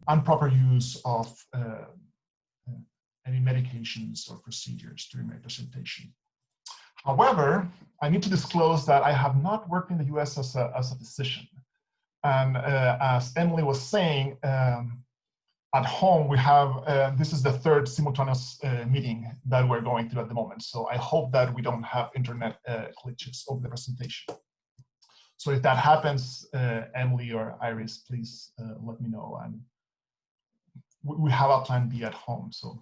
improper use of any medications or procedures during my presentation. However, I need to disclose that I have not worked in the US as a physician. And as Emily was saying, at home we have, this is the third simultaneous meeting that we're going through at the moment. So I hope that we don't have internet glitches over the presentation. So if that happens, Emily or Iris, please let me know. And we have a plan B at home, so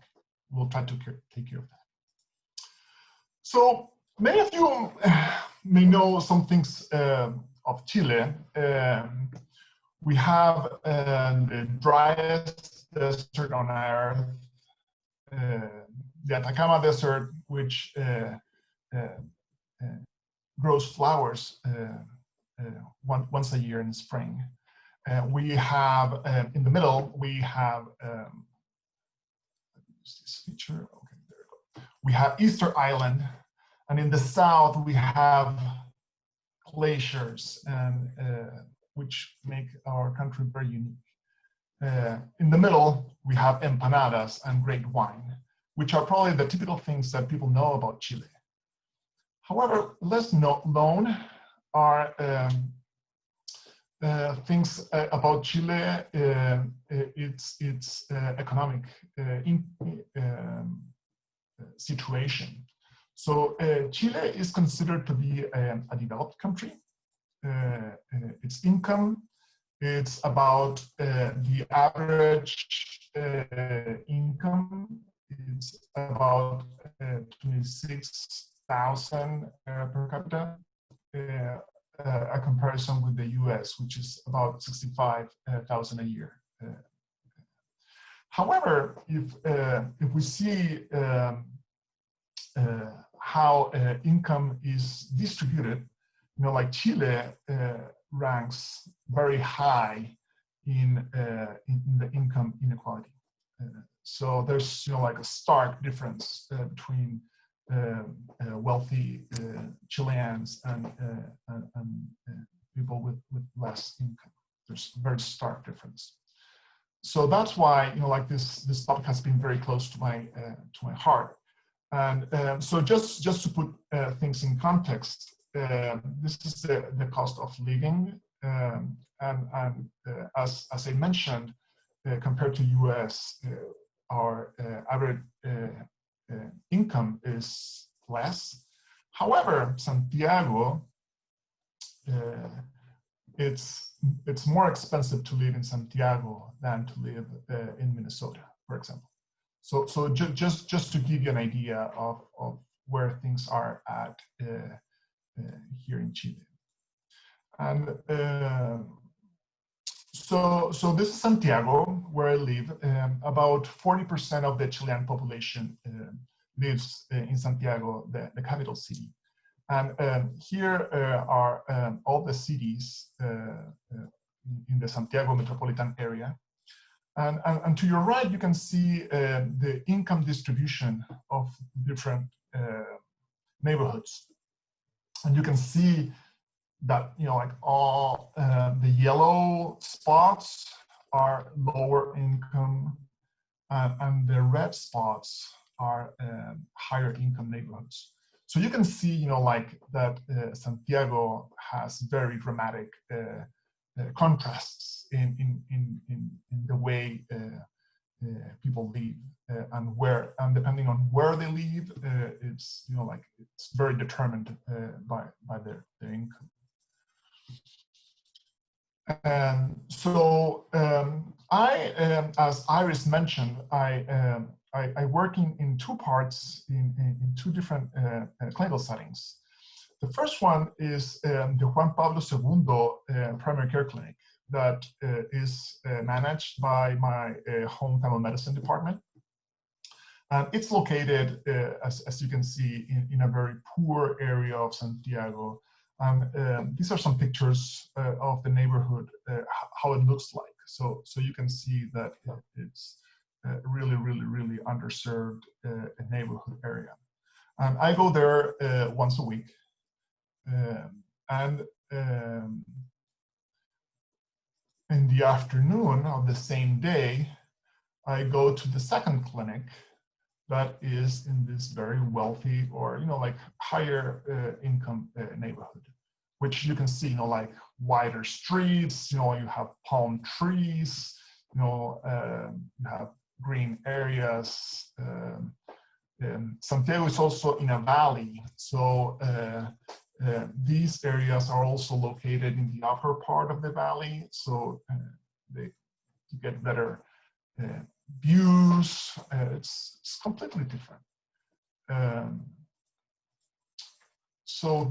we'll try to take care of that. So many of you may know some things of Chile. We have the driest desert on Earth, the Atacama Desert, which grows flowers once a year in the spring. We have, in the middle, we have, this feature, okay, there we go. We have Easter Island, and in the south, we have glaciers, and which make our country very unique. In the middle, we have empanadas and great wine, which are probably the typical things that people know about Chile. However, less known are things about Chile, its economic situation. So Chile is considered to be a developed country. Its income, it's about the average income, it's about 26,000 per capita. A comparison with the US, which is about 65,000 a year. However, if we see how income is distributed, you know, like Chile ranks very high in the income inequality. So there's, you know, like a stark difference between wealthy Chileans and people with less income. There's a very stark difference. So that's why, you know, like this topic has been very close to my heart. And so just to put things in context, this is the cost of living, and as I mentioned, compared to US, our average income is less. However, Santiago, it's more expensive to live in Santiago than to live in Minnesota, for example. So just to give you an idea of where things are at here in Chile. And so this is Santiago, where I live. About 40% of the Chilean population lives in Santiago, the capital city. And here are all the cities in the Santiago metropolitan area. And to your right, you can see the income distribution of different neighborhoods. And you can see that, you know, like all the yellow spots are lower income, and the red spots are higher income neighborhoods. So you can see, you know, like that Santiago has very dramatic contrasts in the way people live, and depending on where they live, it's, you know, like it's very determined by their income. So as Iris mentioned, I work in two parts in two different clinical settings. The first one is the Juan Pablo II primary care clinic that is managed by my home family medicine department. And it's located, as you can see, in a very poor area of Santiago. These are some pictures of the neighborhood, how it looks like. So you can see that it's really underserved neighborhood area. And I go there once a week. in the afternoon of the same day, I go to the second clinic that is in this very wealthy or, like higher income neighborhood, which you can see, like wider streets, you have palm trees, you have green areas. Santiago is also in a valley, so these areas are also located in the upper part of the valley, so you get better views. It's completely different. So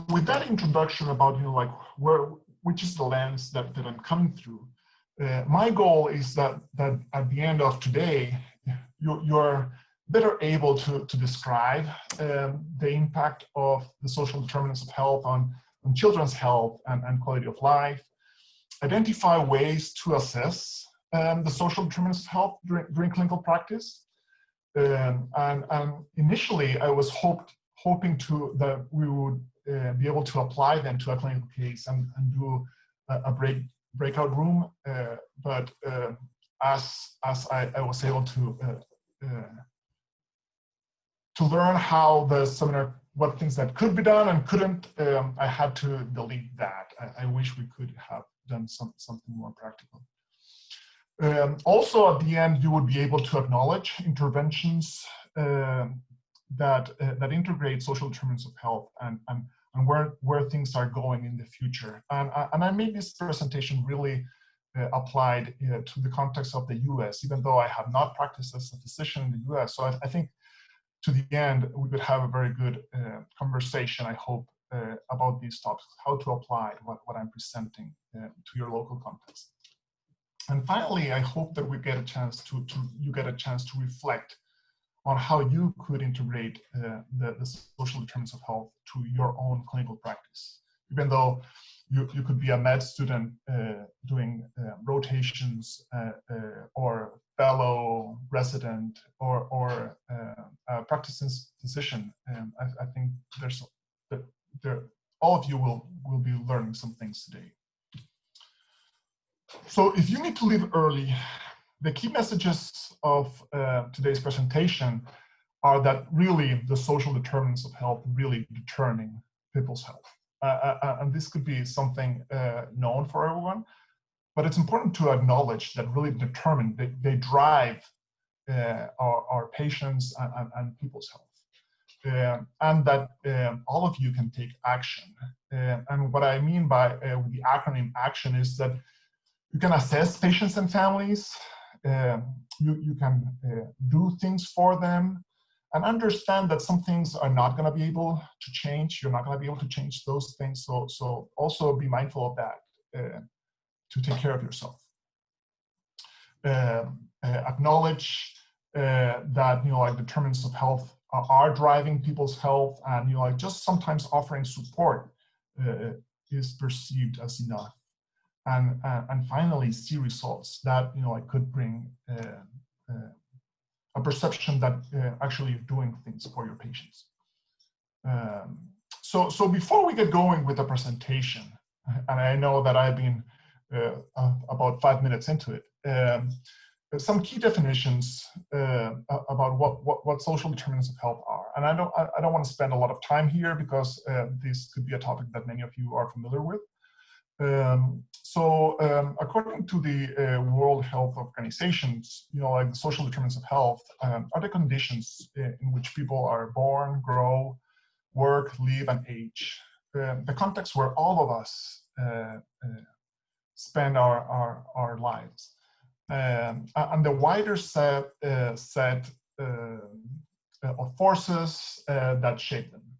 with that introduction about like which is the lens that I'm coming through, my goal is that at the end of today, you're better able to describe the impact of the social determinants of health on children's health and quality of life, identify ways to assess the social determinants of health during clinical practice. And initially, I was hoping that we would be able to apply them to a clinical case and do a breakout room. But as I was able to learn how the seminar, what things that could be done and couldn't, I had to delete that. I wish we could have done something more practical. Also, at the end, you would be able to acknowledge interventions that integrate social determinants of health and where things are going in the future. And I made this presentation really applied to the context of the US, even though I have not practiced as a physician in the US. So I think to the end, we could have a very good conversation, I hope, about these topics, how to apply what I'm presenting to your local context. And finally, I hope that we get a chance you get a chance to reflect on how you could integrate the social determinants of health to your own clinical practice. Even though you could be a med student doing rotations or fellow resident or a practicing physician, I think all of you will be learning some things today. So if you need to leave early, the key messages of today's presentation are that really the social determinants of health really determine people's health. And this could be something known for everyone, but it's important to acknowledge that really they drive our patients and people's health. And that all of you can take action. And what I mean by with the acronym ACTION is that you can assess patients and families, you can do things for them, and understand that some things are not going to be able to change. You're not going to be able to change those things. So also be mindful of that to take care of yourself. Acknowledge that like determinants of health are driving people's health, and like just sometimes offering support is perceived as enough. And finally, see results that like could bring a perception that actually you're doing things for your patients. So before we get going with the presentation, and I know that I've been about 5 minutes into it, some key definitions about what social determinants of health are. And I don't want to spend a lot of time here because this could be a topic that many of you are familiar with. According to the World Health Organizations, like the social determinants of health are the conditions in which people are born, grow, work, live, and age. The context where all of us spend our lives. And the wider set of forces that shape them.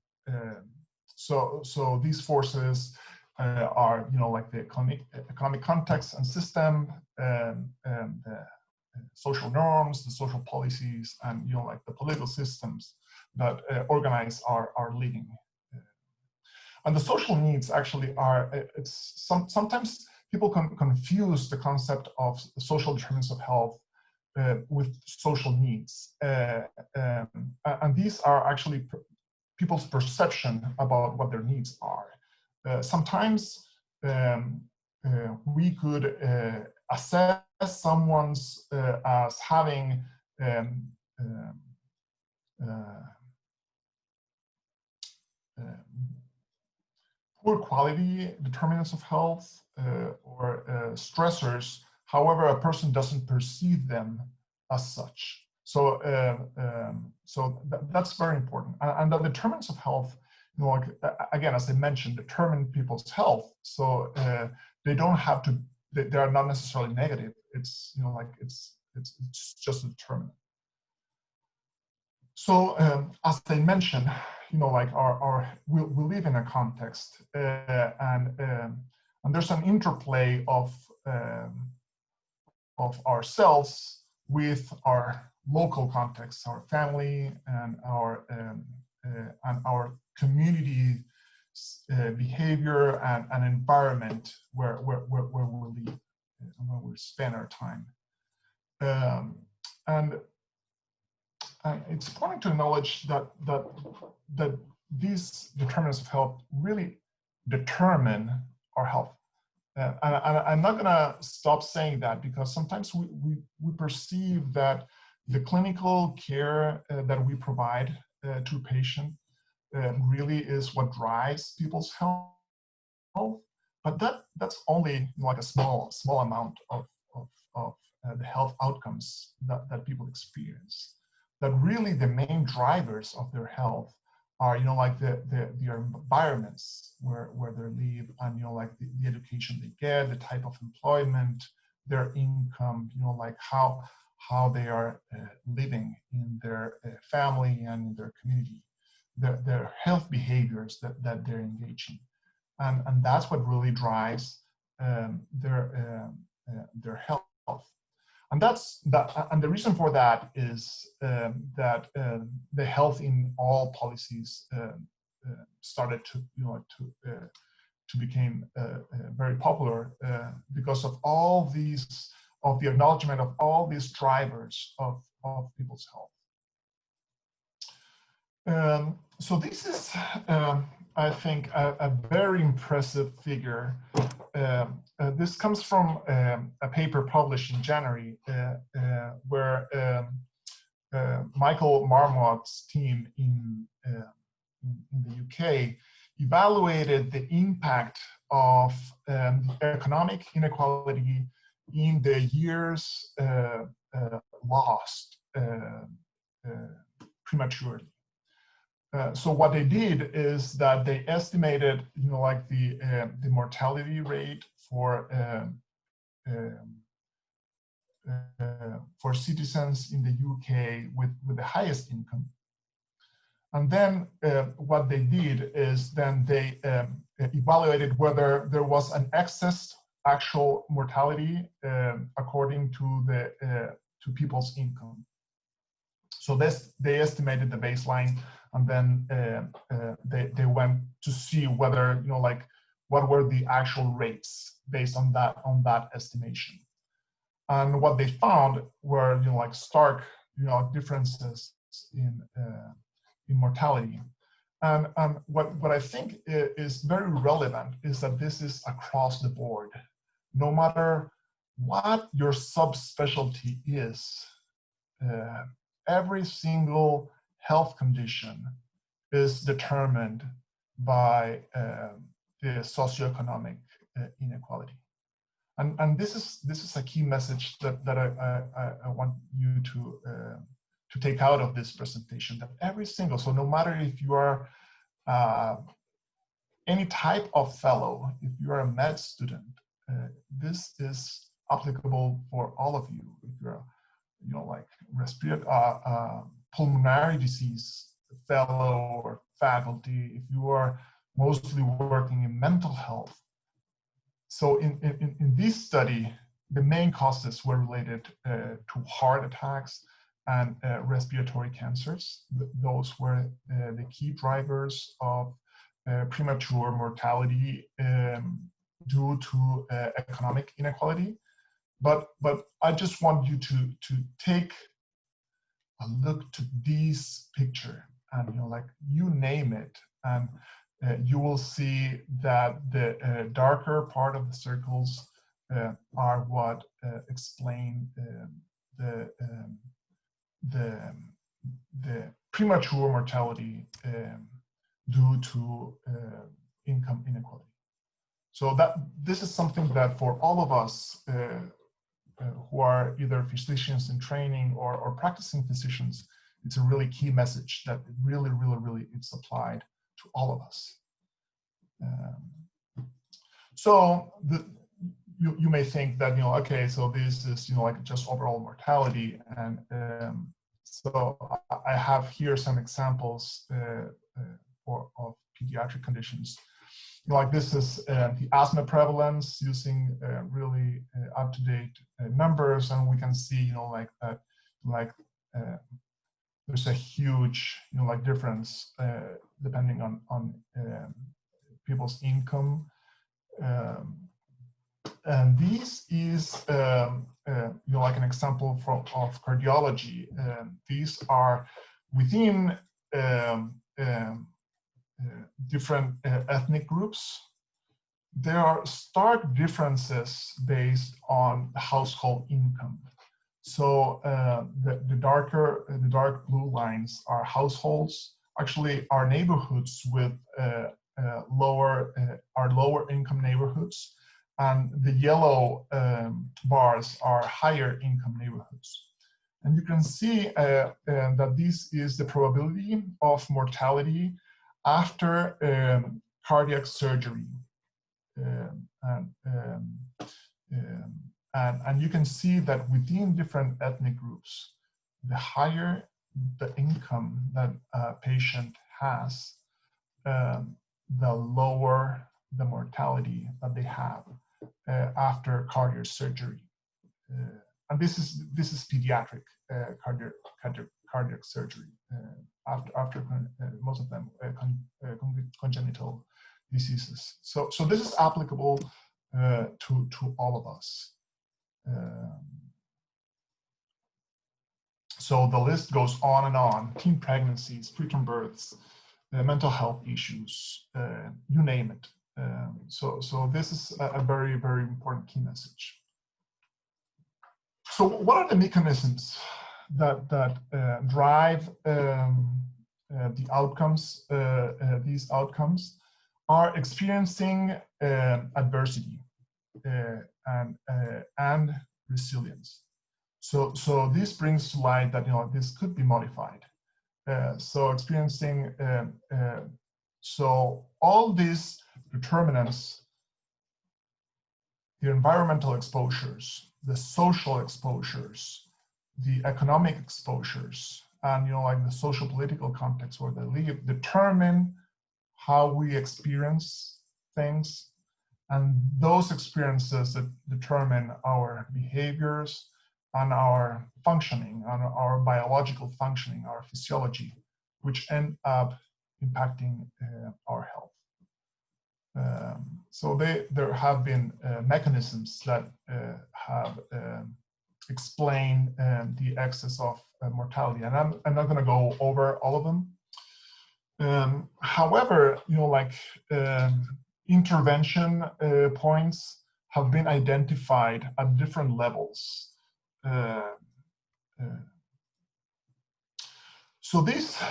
So these forces are like the economic context and system, the social norms, the social policies, and like the political systems that organize our living. And the social needs actually are, sometimes people can confuse the concept of social determinants of health with social needs. And these are actually people's perception about what their needs are. Sometimes we could assess someone's as having poor quality determinants of health or stressors. However, a person doesn't perceive them as such. So, that's very important. And the determinants of health, like, again, as I mentioned, determine people's health. So they don't have to. They are not necessarily negative. It's like it's just a determinant. So as I mentioned, like we live in a context, and there's an interplay of ourselves with our local context, our family, and our community behavior and environment where we live and where we spend our time. And it's important to acknowledge that these determinants of health really determine our health. And I'm not going to stop saying that, because sometimes we perceive that the clinical care that we provide to a patient really is what drives people's health. But that's only like a small amount of the health outcomes that people experience. That really the main drivers of their health are, like their environments where they live, and like the education they get, the type of employment, their income, like how they are living in their family and in their community, their health behaviors that they're engaging, and that's what really drives their health. And and the reason for that is that the health in all policies started to become very popular because of the acknowledgement of all these drivers of people's health. So this is, I think, a very impressive figure. This comes from a paper published in January where Michael Marmot's team in the UK evaluated the impact of economic inequality in the years lost prematurely. So what they did is that they estimated, like the mortality rate for citizens in the UK with the highest income, and then what they did is then they evaluated whether there was an excess actual mortality according to to people's income. So they estimated the baseline, and then they went to see whether, like, what were the actual rates based on that estimation. And what they found were, like, stark, differences in mortality. And what I think is very relevant is that this is across the board. No matter what your subspecialty is, every single health condition is determined by the socioeconomic inequality. And this is a key message that I want you to take out of this presentation, that every single, so no matter if you are any type of fellow, if you are a med student, this is applicable for all of you. If you're, like pulmonary disease fellow or faculty, if you are mostly working in mental health. So in this study, the main causes were related to heart attacks and respiratory cancers. Those were the key drivers of premature mortality due to economic inequality. But I just want you to take a look to this picture, and like, you name it, and you will see that the darker part of the circles are what explain the premature mortality due to income inequality. So that this is something that for all of us who are either physicians in training or practicing physicians, it's a really key message that really it's applied to all of us. So you may think that, okay, so this is, like just overall mortality. And so I have here some examples of pediatric conditions. Like this is the asthma prevalence using really up-to-date numbers, and we can see, like that, there's a huge, difference depending on people's income. And this is, like an example of cardiology. These are within different ethnic groups. There are stark differences based on the household income. So the dark blue lines are households, actually are neighborhoods with lower income neighborhoods, and the yellow bars are higher income neighborhoods. And you can see that this is the probability of mortality after cardiac surgery. And you can see that within different ethnic groups, the higher the income that a patient has, the lower the mortality that they have after cardiac surgery. And this is pediatric cardiac surgery. After most of them congenital diseases. So this is applicable to all of us. So the list goes on and on: teen pregnancies, preterm births, mental health issues, you name it. So this is a very important key message. So what are the mechanisms that drive the outcomes? These outcomes are experiencing adversity and resilience. So this brings to light that this could be modified. So experiencing so all these determinants, the environmental exposures, the social exposures, the economic exposures, and like the social political context where they live, determine how we experience things, and those experiences that determine our behaviors and our functioning, on our biological functioning, our physiology, which end up impacting our health. So there have been mechanisms that have explained the excess of mortality, and I'm not going to go over all of them. However, intervention points have been identified at different levels. So this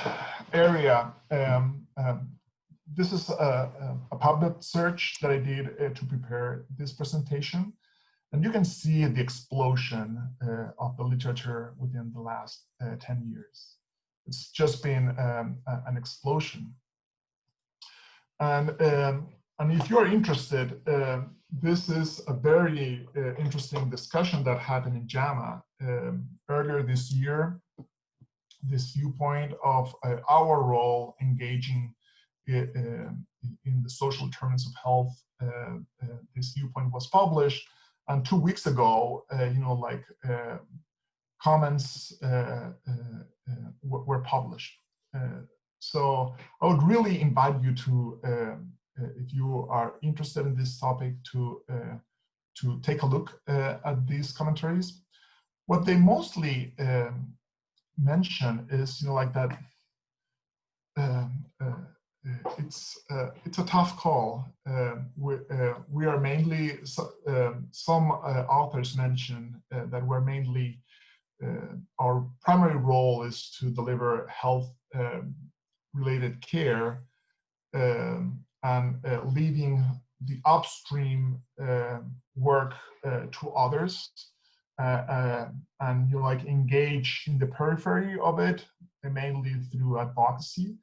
area, this is a public search that I did to prepare this presentation. And you can see the explosion of the literature within the last 10 years. It's just been an explosion. And if you're interested, this is a very interesting discussion that happened in JAMA earlier this year. This viewpoint of our role engaging in the social determinants of health. This viewpoint was published, and 2 weeks ago, comments were published. So I would really invite you to, if you are interested in this topic, to take a look at these commentaries. What they mostly mention is, it's a tough call. We are mainly, some authors mention that we're mainly, our primary role is to deliver health related care, and leaving the upstream work to others, and you like engage in the periphery of it, mainly through advocacy.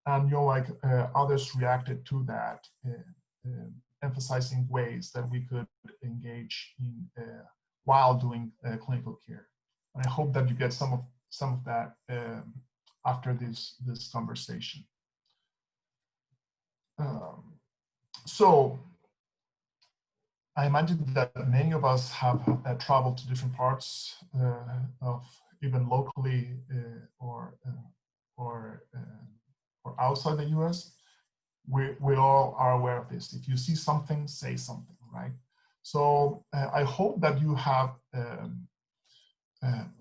And like others reacted to that, emphasizing ways that we could engage in while doing clinical care. And I hope that you get some of that after this conversation. So I imagine that many of us have traveled to different parts of even locally or outside the US. We all are aware of this. If you see something, say something, right? So I hope that you have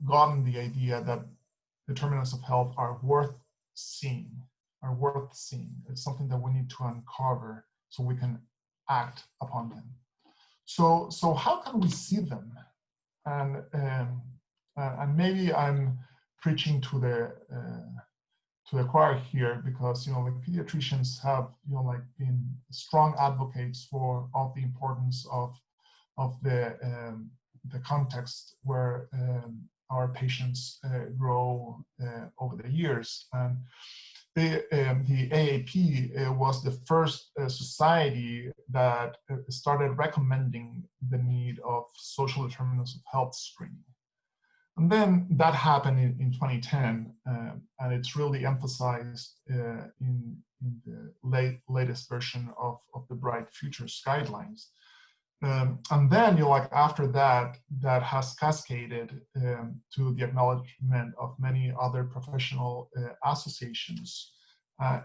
gotten the idea that determinants of health are worth seeing, It's something that we need to uncover so we can act upon them. So how can we see them? And maybe I'm preaching to the choir here, because like pediatricians have like been strong advocates of the importance of the context where our patients grow over the years. And the AAP was the first society that started recommending the need of social determinants of health screening. And then that happened in 2010, and it's really emphasized in the latest version of the Bright Futures guidelines. And then like after that has cascaded to the acknowledgement of many other professional associations,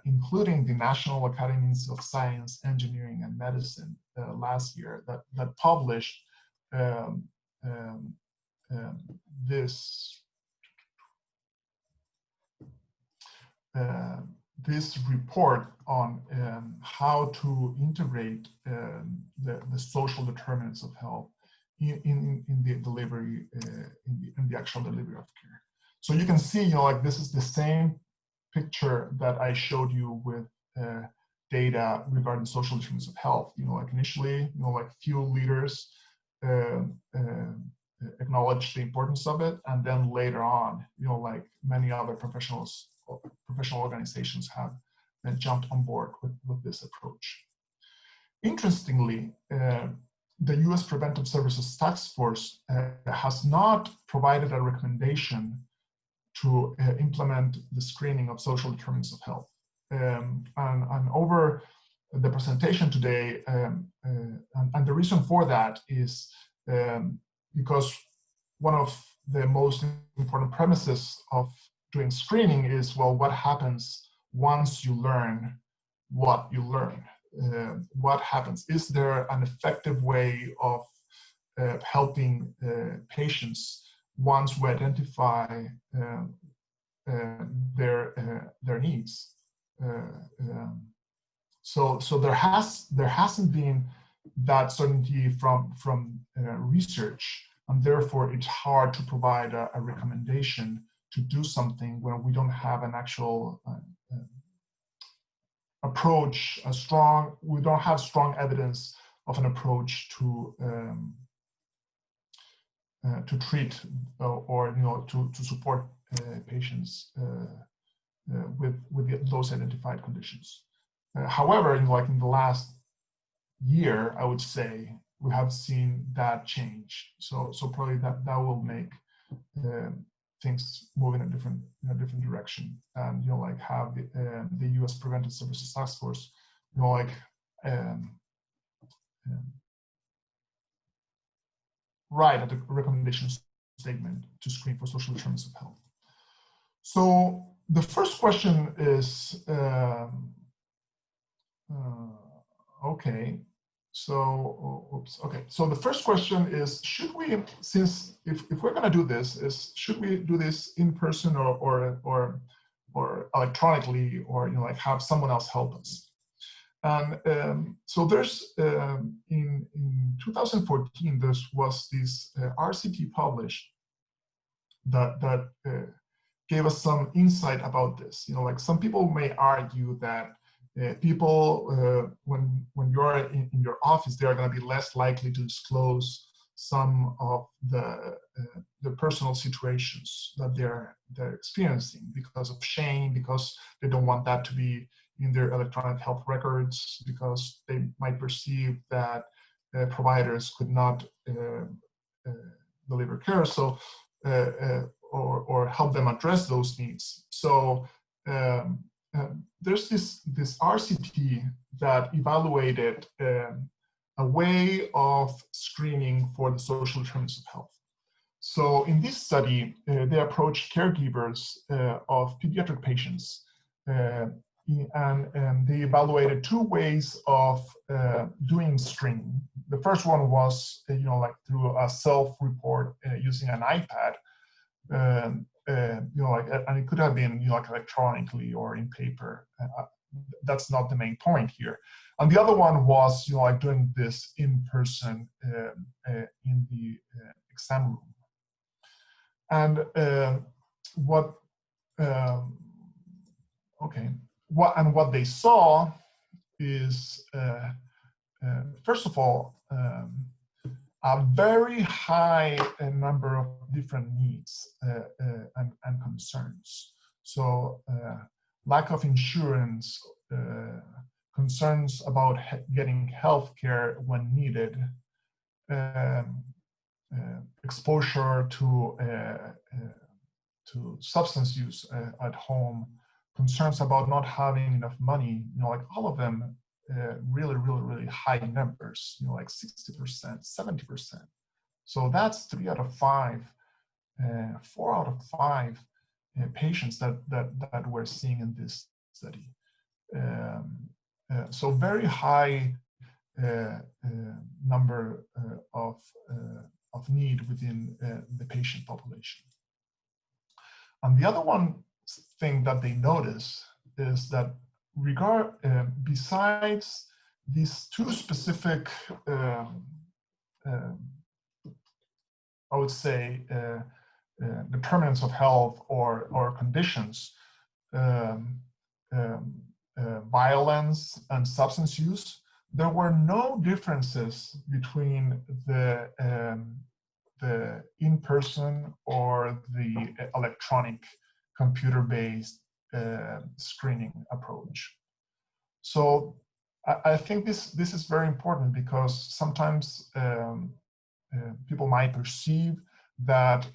including the National Academies of Science, Engineering, and Medicine last year, that published this report on how to integrate the social determinants of health in the delivery, in the actual delivery of care. So you can see, like this is the same picture that I showed you with data regarding social determinants of health. Like initially, like few leaders acknowledge the importance of it, and then later on, like many other professional organizations have jumped on board with this approach. Interestingly, the U.S. Preventive Services Task Force has not provided a recommendation to implement the screening of social determinants of health. And over the presentation today, and the reason for that is because one of the most important premises of doing screening is, well, what happens once you learn what you learn? What happens? Is there an effective way of helping patients once we identify their needs? So there hasn't been that certainty from research, and therefore it's hard to provide a recommendation to do something when we don't have an actual approach, we don't have strong evidence of an approach to treat or to support patients with those identified conditions. However, in the last year, I would say we have seen that change. So probably that will make things move in a different direction, and like have the U.S. Preventive Services Task Force, write a recommendation statement to screen for social determinants of health. So the first question is, okay. So, So the first question is, should we, if we're going to do this, should we do this in person or or electronically, or like have someone else help us. And so there's in 2014 there was this RCT published that gave us some insight about this. Like some people may argue that people, when you're in your office, they are going to be less likely to disclose some of the personal situations that they're experiencing because of shame, because they don't want that to be in their electronic health records, because they might perceive that providers could not deliver care, so or help them address those needs. So there's this RCT that evaluated a way of screening for the social determinants of health. So in this study, they approached caregivers of pediatric patients, and they evaluated two ways of doing screening. The first one was, like through a self-report using an iPad, and it could have been, like electronically or in paper. That's not the main point here. And the other one was, like doing this in person in the exam room. And what they saw is, first of all, a very high number of different needs and concerns. So lack of insurance, concerns about getting health care when needed, exposure to substance use at home, concerns about not having enough money, like all of them really high numbers, like 60%, 70%. So that's 3 out of 5, 4 out of 5 patients that we're seeing in this study. So very high number of need within the patient population. And the other thing that they notice is that besides these two specific, I would say, determinants of health or conditions, violence and substance use, there were no differences between the in-person or the electronic computer-based screening approach. So I think this is very important, because sometimes people might perceive that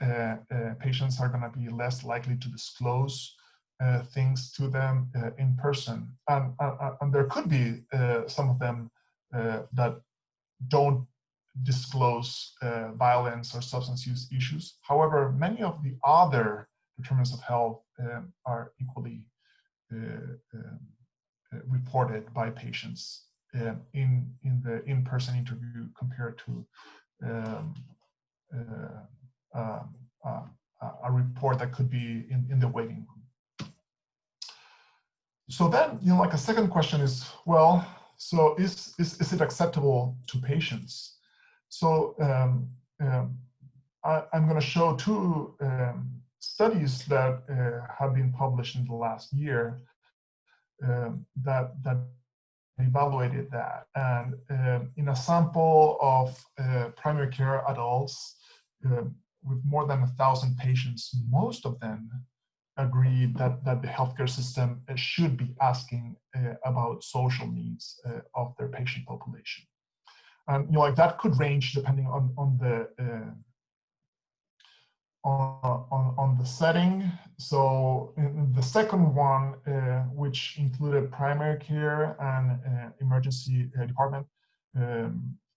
patients are going to be less likely to disclose things to them in person, and there could be some of them that don't disclose violence or substance use issues. However, many of the other determinants of health are equally reported by patients in the in-person interview compared to a report that could be in the waiting room. So then, like a second question is, well, so is it acceptable to patients? So I'm going to show two studies that have been published in the last year that evaluated that. And in a sample of primary care adults with more than 1,000 patients, most of them agreed that the healthcare system should be asking about social needs of their patient population. And like that could range depending on the setting. So in the second one, which included primary care and emergency department,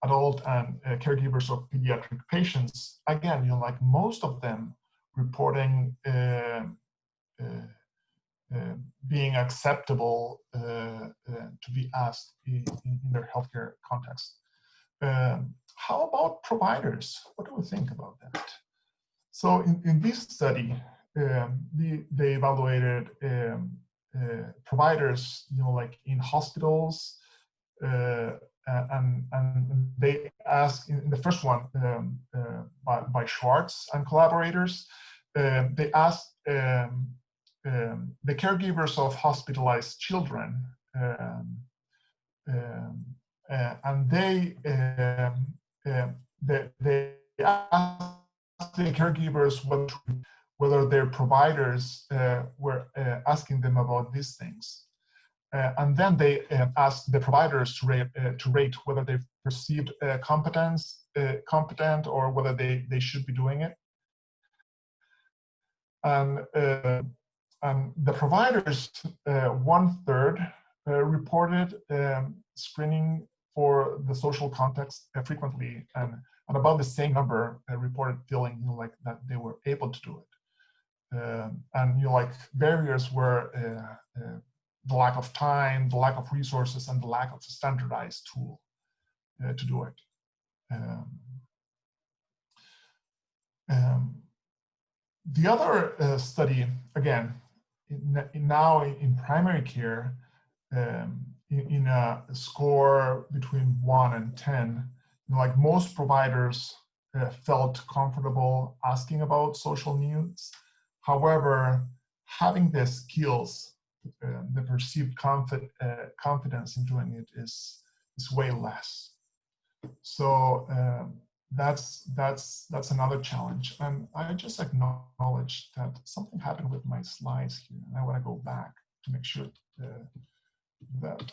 adult and caregivers of pediatric patients, again, like most of them reporting being acceptable to be asked in their healthcare context. How about providers? What do we think about that? So in this study, they evaluated providers, like in hospitals, and they asked in the first one by Schwartz and collaborators, they asked the caregivers of hospitalized children, and they asked the caregivers whether their providers were asking them about these things. And then they asked the providers to rate whether they perceived competent or whether they should be doing it. And the providers, 1/3 reported screening for the social context frequently, and about the same number reported feeling like that they were able to do it. And like barriers were the lack of time, the lack of resources, and the lack of a standardized tool to do it. The other study, again, now in primary care, in a score between 1 and 10, like most providers felt comfortable asking about social needs. However, having the skills, the perceived confidence in doing it is way less. So that's another challenge. And I just acknowledge that something happened with my slides here, and I want to go back to make sure that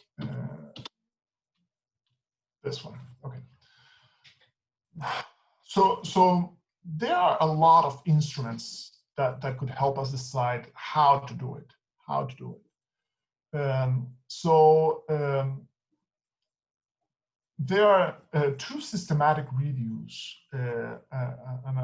this one, okay. So there are a lot of instruments that could help us decide how to do it. There are 2 systematic reviews, and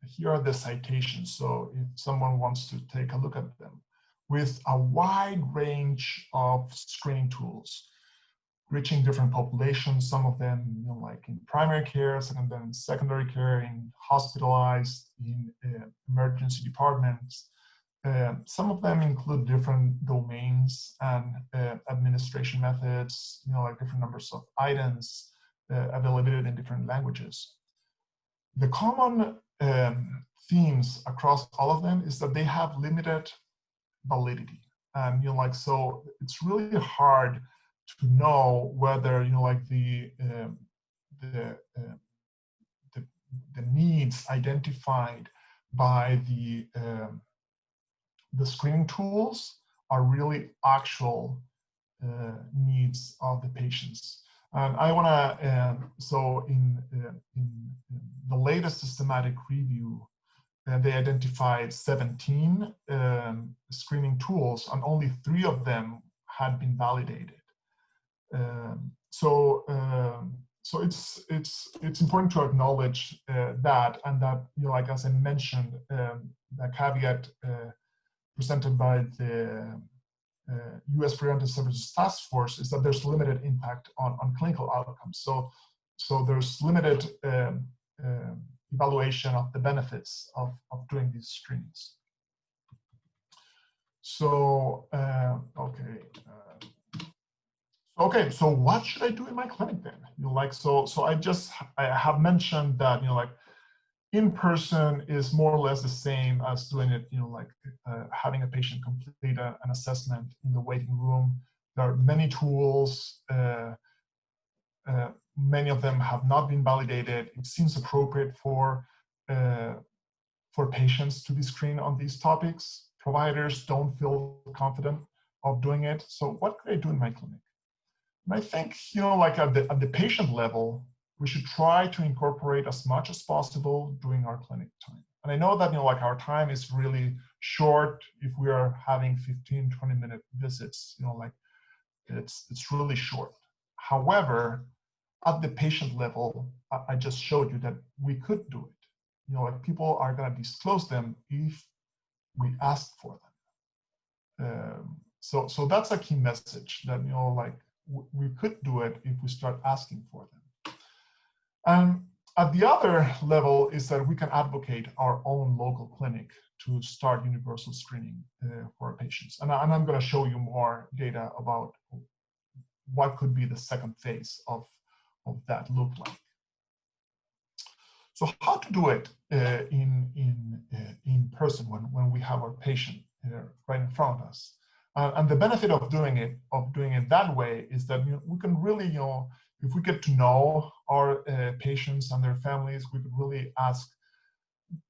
here are the citations. So if someone wants to take a look at them, with a wide range of screening tools, reaching different populations, some of them like in primary care, some of them in secondary care, in hospitalized, in emergency departments. Some of them include different domains and administration methods, like different numbers of items, availability in different languages. The common themes across all of them is that they have limited validity. And so it's really hard to know whether like the needs identified by the screening tools are really actual needs of the patients. And I want to, so in the latest systematic review, they identified 17 screening tools, and only 3 of them had been validated. So it's important to acknowledge that, and that like as I mentioned, the caveat presented by the U.S. Preventive Services Task Force is that there's limited impact on clinical outcomes. So there's limited evaluation of the benefits of doing these screenings. So okay, so what should I do in my clinic then? I have mentioned that in person is more or less the same as doing it, having a patient complete an assessment in the waiting room. There are many tools. Many of them have not been validated. It seems appropriate for patients to be screened on these topics. Providers don't feel confident of doing it. So what could I do in my clinic? And I think, at the patient level, we should try to incorporate as much as possible during our clinic time. And I know that, our time is really short if we are having 15, 20-minute visits, it's really short. However, at the patient level, I just showed you that we could do it. People are going to disclose them if we ask for them. So that's a key message, that, we could do it if we start asking for them. At the other level is that we can advocate our own local clinic to start universal screening for our patients. And I'm going to show you more data about what could be the second phase of that look like. So how to do it in person when we have our patient right in front of us. And the benefit of doing it that way is that we can really, if we get to know our patients and their families, we could really ask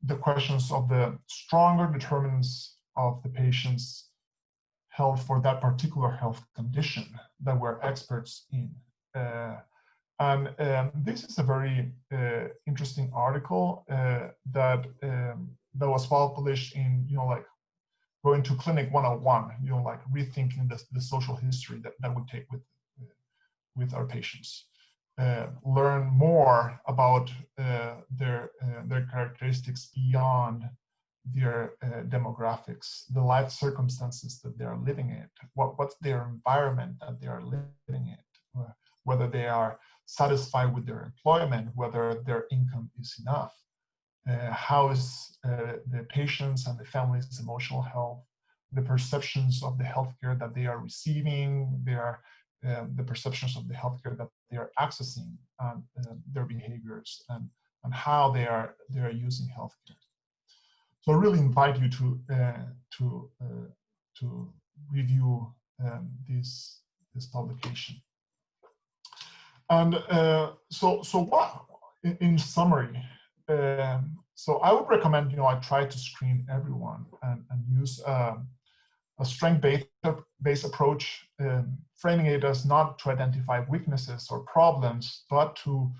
the questions of the stronger determinants of the patient's health for that particular health condition that we're experts in. This is a very interesting article that was published in, like going to Clinic 101, like rethinking the social history that we take with our patients. Learn more about their characteristics beyond their demographics, the life circumstances that they are living in, what's their environment that they are living in, whether they are satisfied with their employment, whether their income is enough, how is the patient's and the family's emotional health, the perceptions of the healthcare that they are receiving, the perceptions of the healthcare that they are accessing, and their behaviors, and how they are using healthcare. So I really invite you to review this publication. And so what, in summary, so I would recommend, I try to screen everyone and use a strength-based approach, framing it as not to identify weaknesses or problems, but to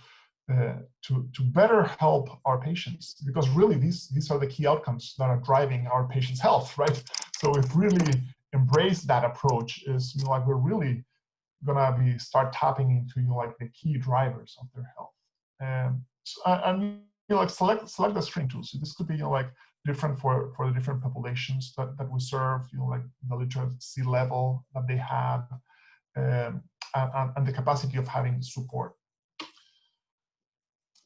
better help our patients, because really these are the key outcomes that are driving our patients' health, right? So if really embrace that approach, is like we're really gonna start tapping into like the key drivers of their health, and like select the screening tools. So this could be like different for the different populations that we serve, like the literacy level that they have, and the capacity of having support.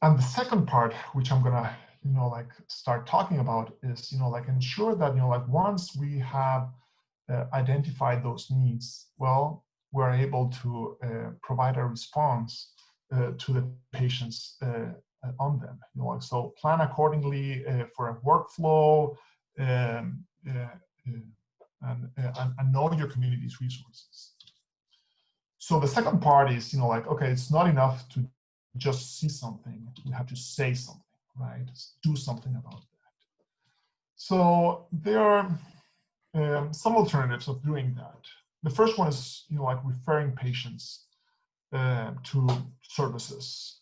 And the second part, which I'm gonna like start talking about, is like ensure that like once we have identified those needs, well, we're able to provide a response to the patients on them. So plan accordingly for a workflow, and know your community's resources. So the second part is, like, okay, it's not enough to just see something, you have to say something, right? Do something about that. So there are some alternatives of doing that. The first one is, like referring patients to services.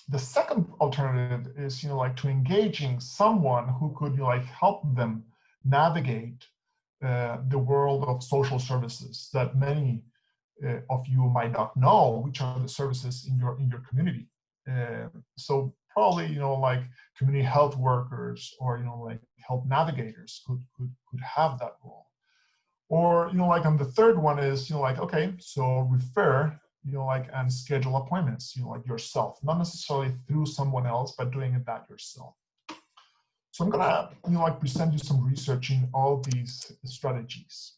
The second alternative is, like to engaging someone who could like help them navigate the world of social services that many of you might not know, which are the services in your community. So probably, like community health workers or, like health navigators could have that role. Or, like, and the third one is, like, okay, so refer, like, and schedule appointments, like yourself, not necessarily through someone else, but doing it that yourself. So I'm gonna, like present you some research in all these strategies.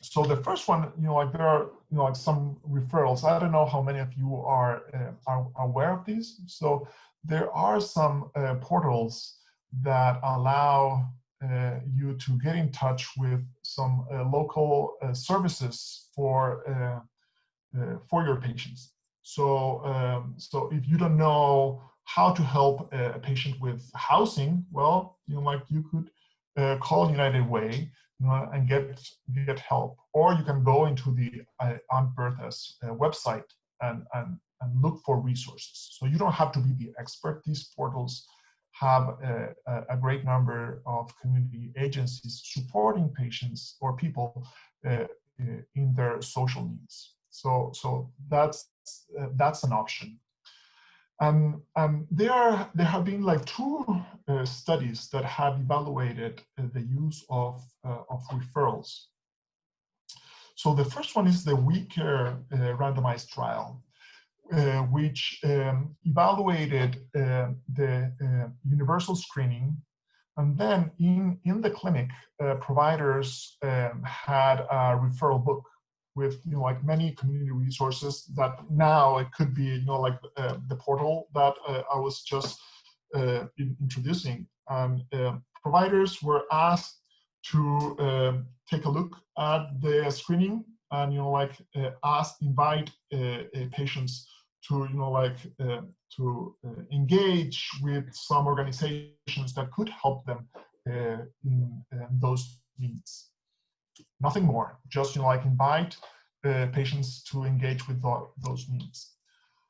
So the first one, like there are, like some referrals. I don't know how many of you are aware of these. So there are some portals that allow you to get in touch with some local services for your patients. So so if you don't know how to help a patient with housing, well, like you could call United Way, and get help, or you can go into the Untitled website and look for resources. So you don't have to be the expert. These portals have a great number of community agencies supporting patients or people in their social needs. So that's an option. There have been like two studies that have evaluated the use of referrals. So the first one is the WeCare randomized trial, which evaluated the universal screening. And then in the clinic, providers had a referral book with like many community resources that now it could be like the portal that I was just introducing. And providers were asked to take a look at the screening and invite patients to engage with some organizations that could help them in those needs. Nothing more, just invite patients to engage with those needs.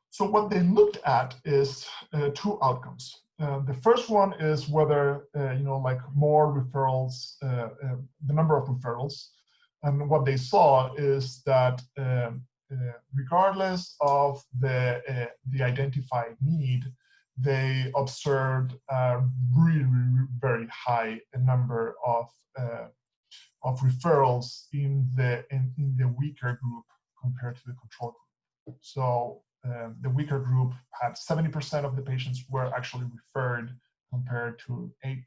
So what they looked at is two outcomes. The first one is whether more referrals, the number of referrals, and what they saw is that regardless of the identified need, they observed a really very high number of referrals in the weaker group compared to the control group. So the weaker group had 70% of the patients were actually referred compared to 8%.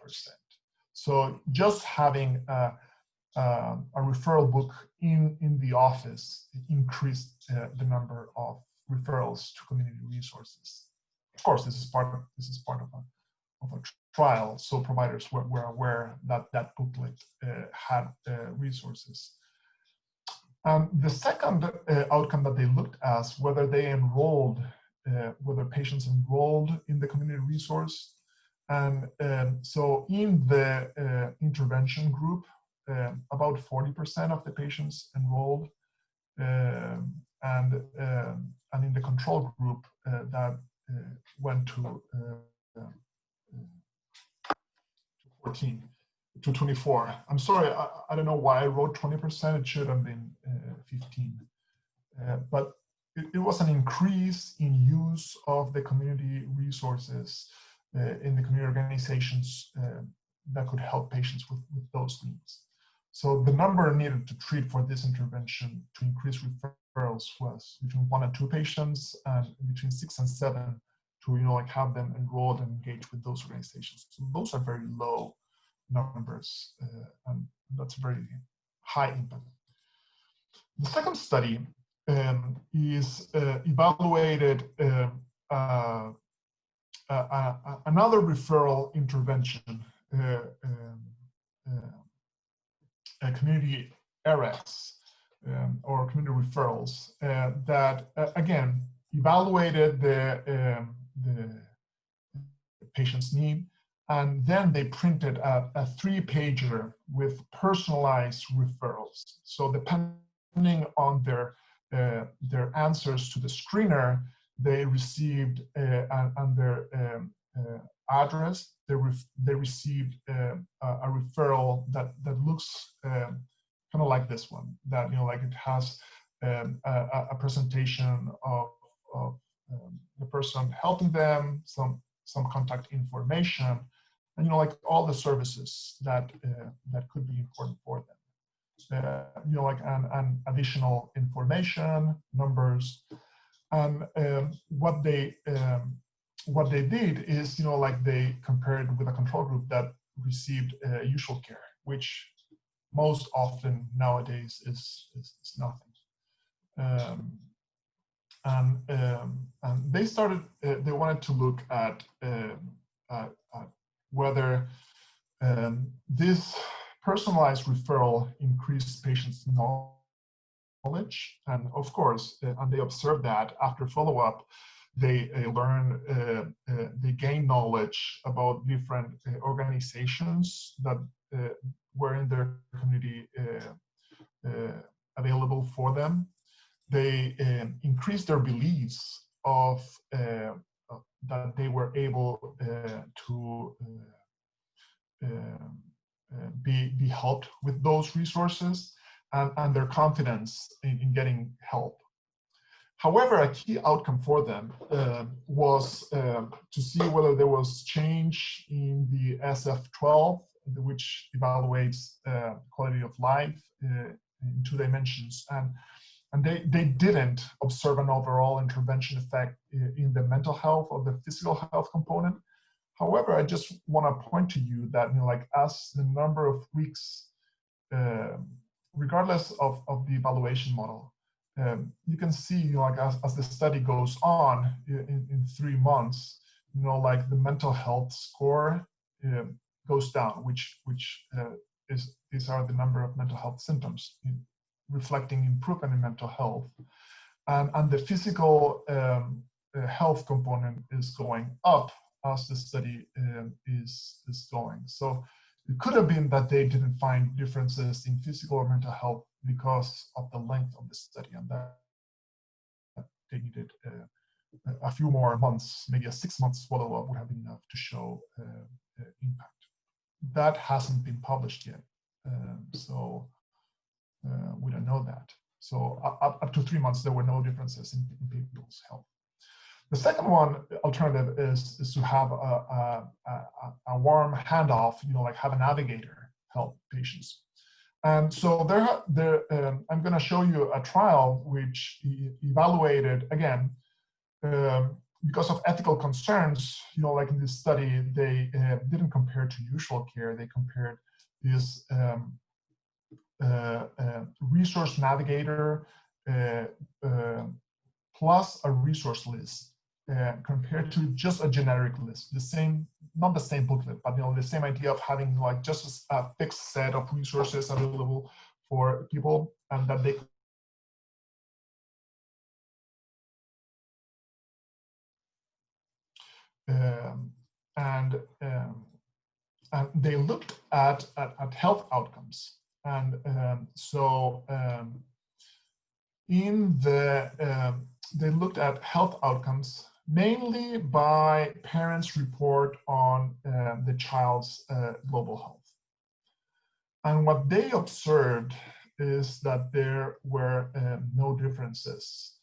So just having a referral book in the office increased the number of referrals to community resources. Of course, this is part of a trial, so providers were aware that that booklet had resources. The second outcome that they looked at whether they enrolled, whether patients enrolled in the community resource. And so in the intervention group, about 40% of the patients enrolled, and in the control group that went to 14 to 24. I'm sorry, I don't know why I wrote 20%. It should have been 15. But it was an increase in use of the community resources in the community organizations that could help patients with those needs. So the number needed to treat for this intervention to increase referrals was between 1 and 2 patients, and between 6 and 7 to have them enrolled and engage with those organizations. So those are very low numbers, and that's a very high impact. The second study is evaluated another referral intervention, a community RX or community referrals that again evaluated the patient's need, and then they printed a 3-pager with personalized referrals. So depending on their answers to the screener, they received on their address, they received a referral that looks kind of like this one, that it has a presentation of the person helping them, some contact information, and all the services that could be important for them. And additional information, numbers, and what they did is they compared with a control group that received usual care, which most often nowadays is nothing. And they started. They wanted to look at whether this personalized referral increased patients' knowledge, and of course, and they observed that after follow-up, they learned, they gained knowledge about different organizations that were in their community available for them. They increased their beliefs of that they were able to be helped with those resources, and their confidence in getting help. However, a key outcome for them was to see whether there was change in the SF-12, which evaluates quality of life in 2 dimensions. And And they didn't observe an overall intervention effect in the mental health or the physical health component. However, I just want to point to you that, like as the number of weeks, regardless of the evaluation model, you can see, like as the study goes on in 3 months, like the mental health score goes down, these are the number of mental health symptoms reflecting improvement in mental health, and the physical health component is going up as the study is going. So it could have been that they didn't find differences in physical or mental health because of the length of the study, and that they needed a few more months, maybe a 6 months follow-up would have been enough to show impact. That hasn't been published yet, so we don't know that. So up to 3 months, there were no differences in people's health. The second one alternative is to have a warm handoff, like have a navigator help patients. And so I'm going to show you a trial which evaluated, again, because of ethical concerns, like in this study, they didn't compare to usual care. They compared this resource navigator plus a resource list compared to just a generic list. Not the same booklet, but the same idea of having like just a fixed set of resources available for people, and that they and they looked at health outcomes, and they looked at health outcomes mainly by parents' report on the child's global health. And what they observed is that there were no differences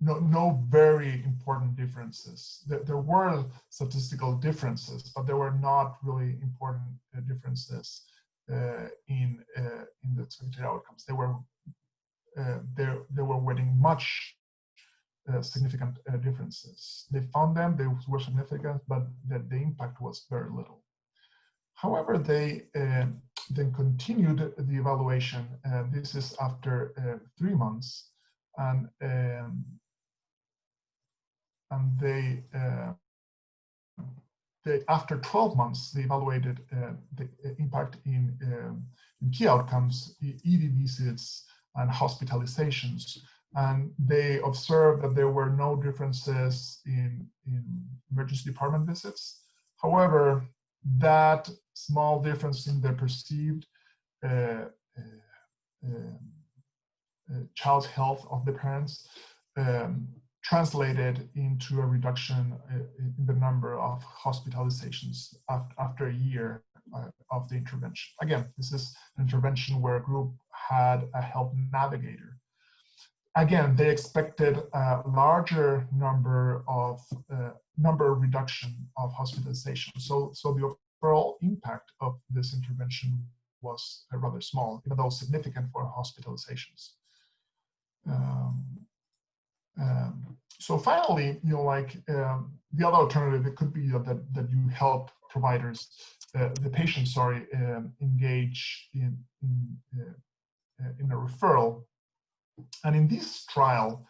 no very important differences. There were statistical differences, but there were not really important differences in the expected outcomes. They were weighting much significant differences. They found them, they were significant, but the impact was very little. However, they then continued the evaluation. This is after 3 months, and they after 12 months, they evaluated the impact in key outcomes, ED visits, and hospitalizations. And they observed that there were no differences in emergency department visits. However, that small difference in the perceived child's health of the parents translated into a reduction in the number of hospitalizations after a year of the intervention. Again, this is an intervention where a group had a health navigator. Again, they expected a larger number reduction of hospitalization. So the overall impact of this intervention was rather small, even though significant for hospitalizations. So finally, the other alternative, it could be that you help providers, the patients, engage in a referral. And in this trial,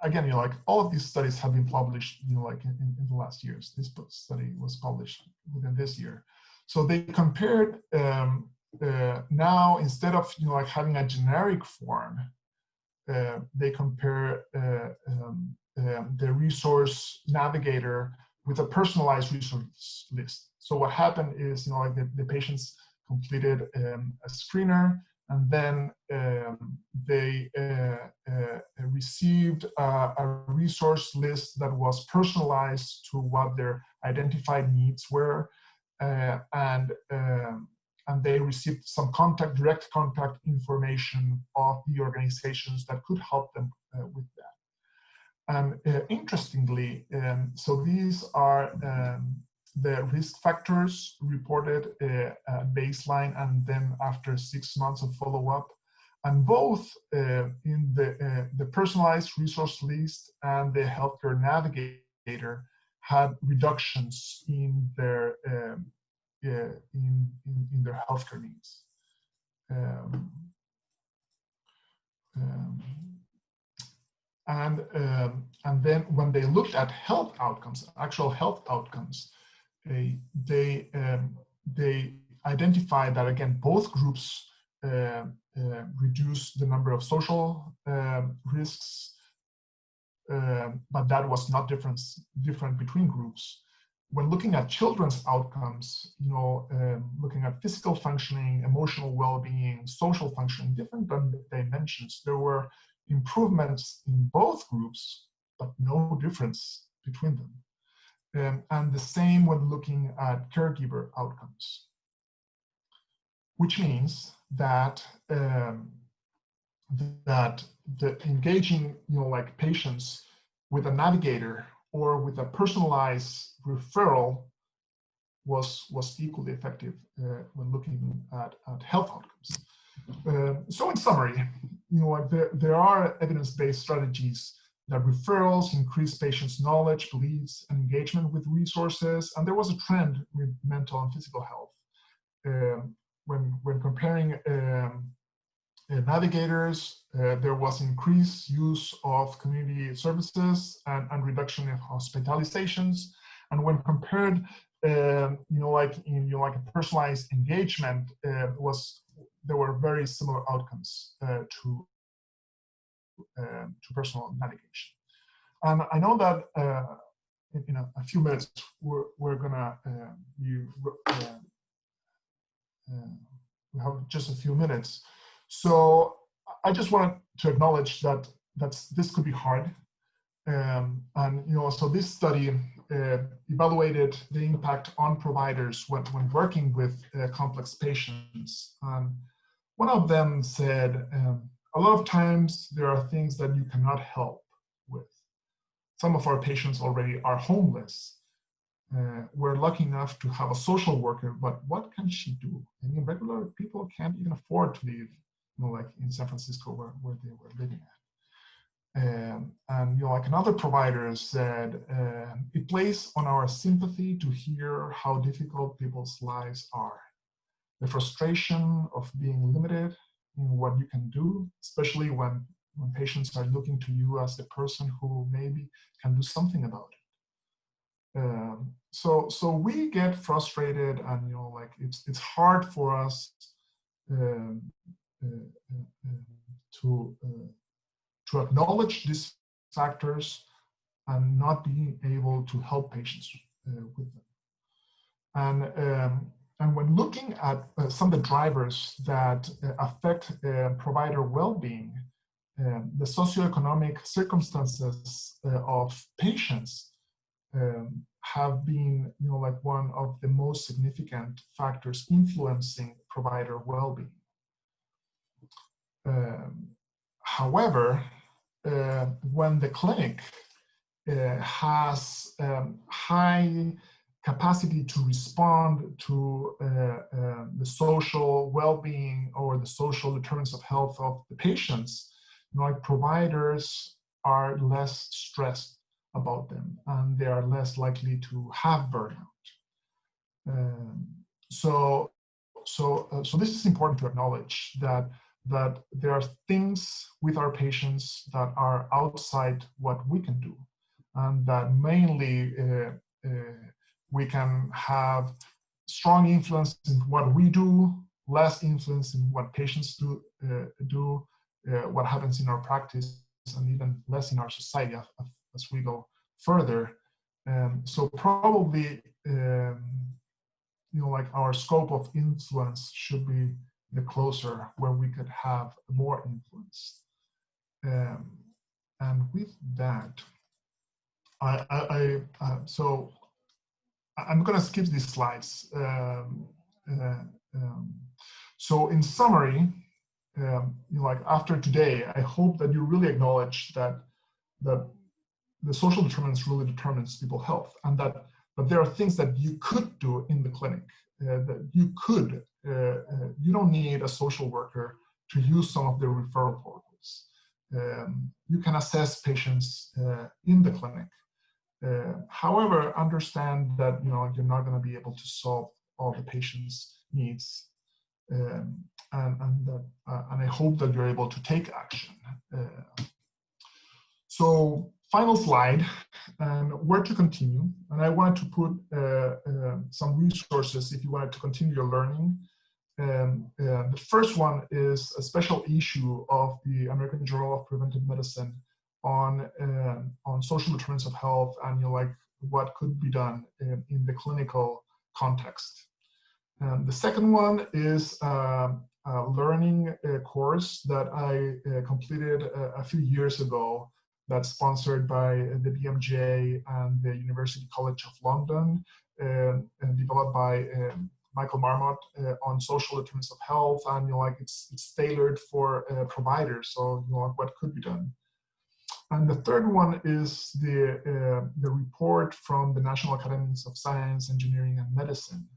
again, all of these studies have been published, in the last years. This study was published within this year. So they compared now, instead of having a generic form, they compare the resource navigator with a personalized resource list. So what happened is, the patients completed a screener, and then they received a resource list that was personalized to what their identified needs were, and they received some direct contact information of the organizations that could help them with that. And interestingly, so these are the risk factors reported at baseline and then after 6 months of follow-up. And both in the personalized resource list and the healthcare navigator had reductions in their in their healthcare needs. And then when they looked at health outcomes, actual health outcomes, they identified that again both groups reduced the number of social risks, but that was not different between groups. When looking at children's outcomes, looking at physical functioning, emotional well-being, social functioning, different dimensions, there were improvements in both groups, but no difference between them. And the same when looking at caregiver outcomes, which means that that the engaging, like patients with a navigator or with a personalized referral was equally effective when looking at health outcomes. So in summary, there are evidence-based strategies that referrals increase patients' knowledge, beliefs, and engagement with resources, and there was a trend with mental and physical health. When comparing navigators, there was increased use of community services and reduction in hospitalizations. And when compared, like a personalized engagement, there were very similar outcomes to personal navigation. And I know that in a few minutes we're gonna we have just a few minutes. So I just wanted to acknowledge that this could be hard. And so this study evaluated the impact on providers when working with complex patients. One of them said, a lot of times there are things that you cannot help with. Some of our patients already are homeless. We're lucky enough to have a social worker, but what can she do? I mean, regular people can't even afford to live, like in San Francisco where they were living at. And like another provider said, it plays on our sympathy to hear how difficult people's lives are. The frustration of being limited in what you can do, especially when patients are looking to you as the person who maybe can do something about it. So we get frustrated, and like it's hard for us to acknowledge these factors and not being able to help patients with them. And when looking at some of the drivers that affect provider well-being, the socioeconomic circumstances of patients have been, like one of the most significant factors influencing provider well-being. However, when the clinic has high capacity to respond to the social well-being or the social determinants of health of the patients, like providers are less stressed about them, and they are less likely to have burnout. So this is important to acknowledge that there are things with our patients that are outside what we can do, and that mainly we can have strong influence in what we do, less influence in what patients do, what happens in our practice, and even less in our society as we go further. So probably, like our scope of influence should be the closer where we could have more influence. And with that, so I'm gonna skip these slides. So in summary, like after today, I hope that you really acknowledge that the social determinants really determines people's health, and that but there are things that you could do in the clinic. That you could, you don't need a social worker to use some of the referral portals. You can assess patients in the clinic. However, understand that you're not going to be able to solve all the patient's needs, and I hope that you're able to take action. So final slide, and where to continue. And I wanted to put some resources if you wanted to continue your learning. The first one is a special issue of the American Journal of Preventive Medicine on social determinants of health and what could be done in the clinical context. The second one is a learning course that I completed a few years ago that's sponsored by the BMJ and the University College of London, and developed by Michael Marmot on social determinants of health, and it's tailored for providers, so what could be done. And the third one is the report from the National Academies of Science, Engineering, and Medicine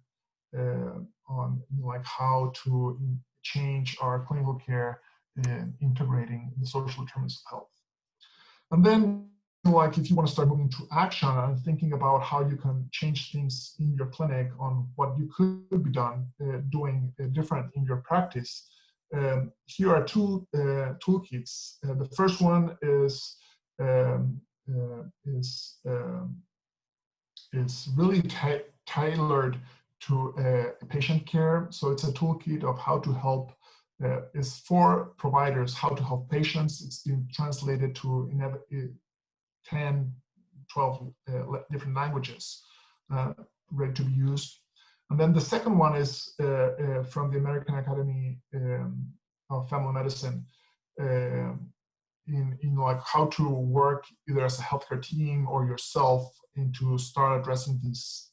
on how to change our clinical care, integrating the social determinants of health. And then, if you want to start moving to action and thinking about how you can change things in your clinic on what you could be doing different in your practice, here are two toolkits. The first one is really tailored to patient care. So it's a toolkit of how to help. Is for providers, how to help patients. It's been translated to 10, 12 different languages, ready to be used. And then the second one is from the American Academy of Family Medicine, in how to work either as a healthcare team or yourself to start addressing these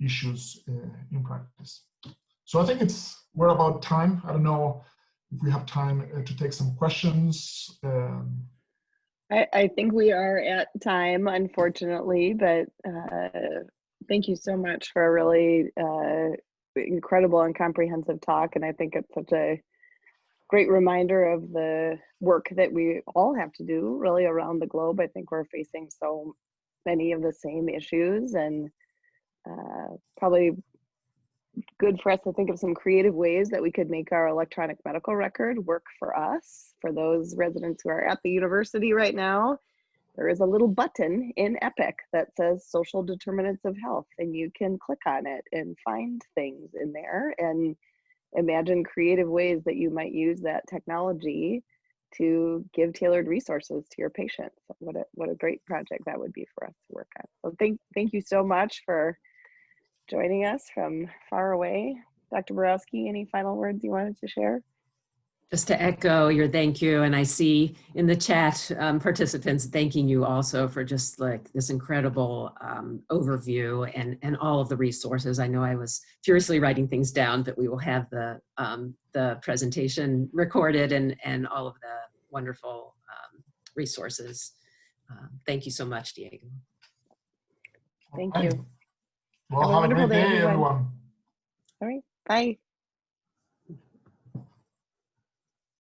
issues in practice. So I think we're about time. I don't know if we have time to take some questions. I think we are at time, unfortunately, but thank you so much for a really incredible and comprehensive talk. And I think it's such a great reminder of the work that we all have to do really around the globe. I think we're facing so many of the same issues, and probably good for us to think of some creative ways that we could make our electronic medical record work for us. For those residents who are at the university right now, there is a little button in Epic that says social determinants of health, and you can click on it and find things in there and imagine creative ways that you might use that technology to give tailored resources to your patients. What a great project that would be for us to work on. So thank you so much for joining us from far away. Dr. Borowski, any final words you wanted to share? Just to echo your thank you, and I see in the chat participants thanking you also for just this incredible overview and all of the resources. I know I was furiously writing things down, but we will have the presentation recorded and all of the wonderful resources. Thank you so much, Diego. Thank you. Well, have a great day, everyone. All right, bye.